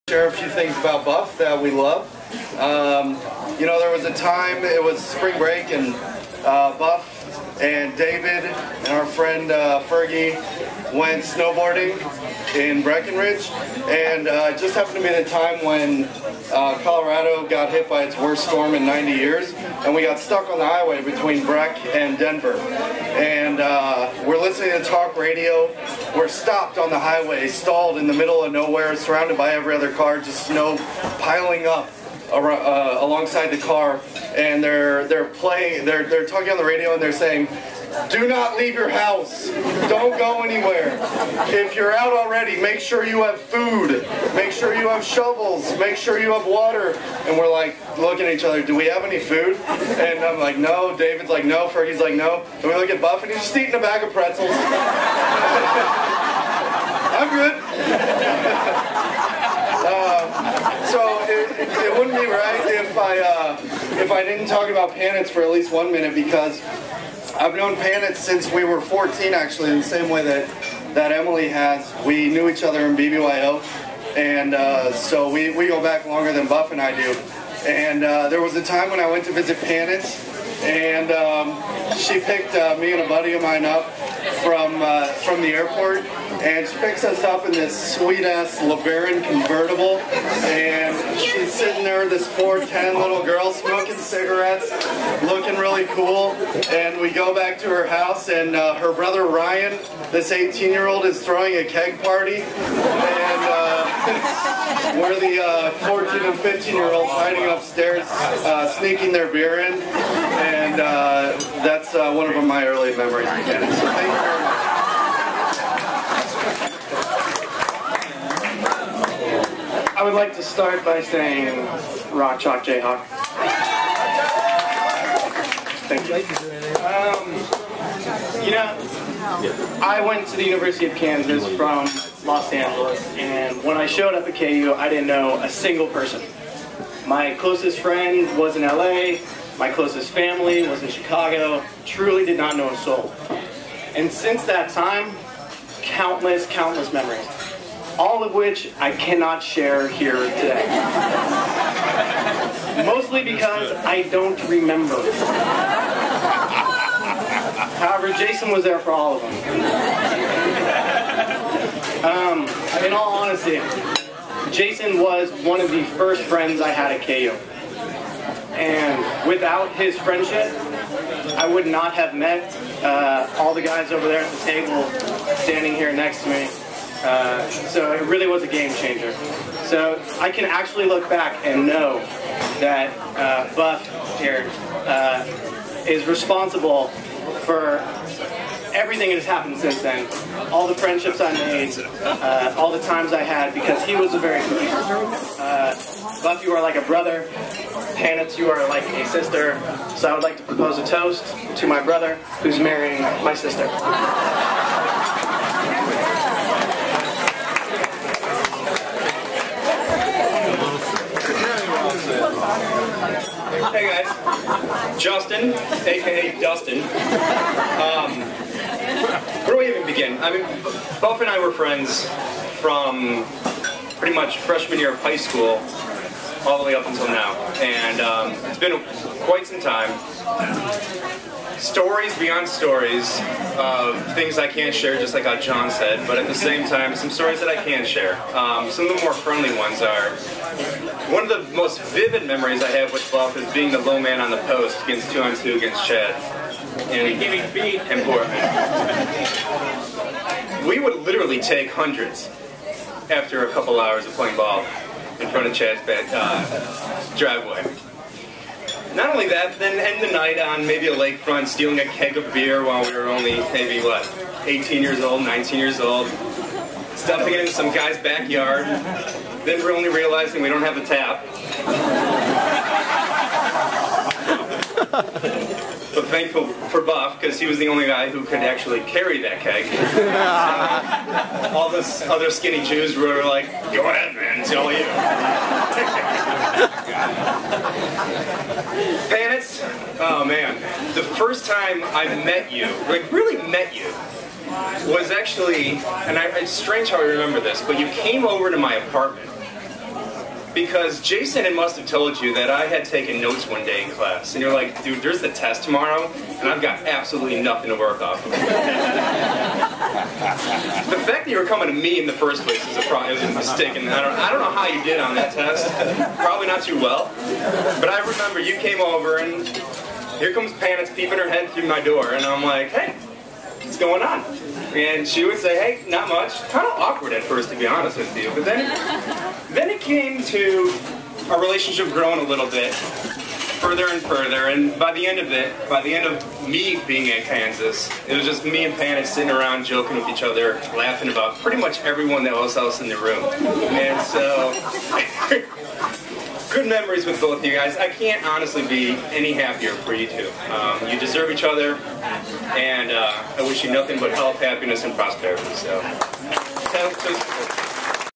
Share a few things about Buff that we love. You know, there was a time, it was spring break, and Buff and David and our friend Fergie went snowboarding in Breckenridge, and it just happened to be the time when Colorado got hit by its worst storm in 90 years, and we got stuck on the highway between Breck and Denver. And we're listening to talk radio. We're stopped on the highway, stalled in the middle of nowhere, surrounded by every other car, just snow piling up alongside the car. And they're talking on the radio, and they're saying, "Do not leave your house. Don't go anywhere. If you're out already, make sure you have food. Make sure you have shovels. Make sure you have water." And we're like looking at each other, "Do we have any food?" And I'm like, "No." David's like, "No." Fergie's like, "No." And we look at Buff, and he's just eating a bag of pretzels. I'm good. So it wouldn't be right if I didn't talk about Panitz for at least 1 minute, because I've known Panitz since we were 14, actually, in the same way that Emily has. We knew each other in BBYO, and so we go back longer than Buff and I do. And there was a time when I went to visit Panitz, and she picked me and a buddy of mine up from the airport, and she picks us up in this sweet-ass LeBaron convertible, and she's sitting there, this 4'10" little girl, smoking cigarettes, looking really cool, and we go back to her house, and her brother Ryan, this 18-year-old, is throwing a keg party, and we're the 14 and 15-year-olds hiding upstairs, sneaking their beer in, and that's one of my early memories of Canada. So thank you very much. I would like to start by saying, Rock Chalk Jayhawk. Thank you. You know, I went to the University of Kansas from Los Angeles, and when I showed up at KU, I didn't know a single person. My closest friend was in LA, my closest family was in Chicago, truly did not know a soul. And since that time, countless memories, all of which I cannot share here today. Mostly because I don't remember. However, Jason was there for all of them. In all honesty, Jason was one of the first friends I had at KU. And without his friendship, I would not have met all the guys over there at the table standing here next to me. So it really was a game changer. So I can actually look back and know that Buff here is responsible for everything that has happened since then. All the friendships I made, all the times I had, because he was a very good Buff, you are like a brother. Panitz, you are like a sister. So I would like to propose a toast to my brother, who's marrying my sister. Hey guys, Justin, aka Dustin. Where do we even begin? I mean, Buff and I were friends from pretty much freshman year of high school all the way up until now, and it's been quite some time. Stories beyond stories of things I can't share, just like how John said, but at the same time, some stories that I can share. Some of the more friendly ones are, one of the most vivid memories I have with Buff is being the low man on the post against 2-on-2 against Chad and Portman. We would literally take hundreds after a couple hours of playing ball in front of Chad's driveway. Not only that, then end the night on maybe a lakefront, stealing a keg of beer while we were only maybe, 18 years old, 19 years old, stuffing it in some guy's backyard, then we're only realizing we don't have a tap. But thankful for Buff, because he was the only guy who could actually carry that keg. So, all those other skinny Jews were like, "Go ahead, man, it's all you." Panitz, oh man, the first time I met you, like really met you, was actually, and it's strange how I remember this, but you came over to my apartment because Jason must have told you that I had taken notes one day in class, and you're like, dude, there's the test tomorrow, and I've got absolutely nothing to work off of. The fact that you were coming to me in the first place is a mistake, and I don't know how you did on that test. Probably not too well, but I remember you came over, and here comes Panitz peeping her head through my door, and I'm like, hey, what's going on? And she would say, hey, not much. Kind of awkward at first, to be honest with you. But then it came to our relationship growing a little bit, further and further. And by the end of me being at Kansas, it was just me and Panitz sitting around joking with each other, laughing about pretty much everyone that was else in the room. And so, good memories with both of you guys. I can't honestly be any happier for you two. You deserve each other, and I wish you nothing but health, happiness, and prosperity. So,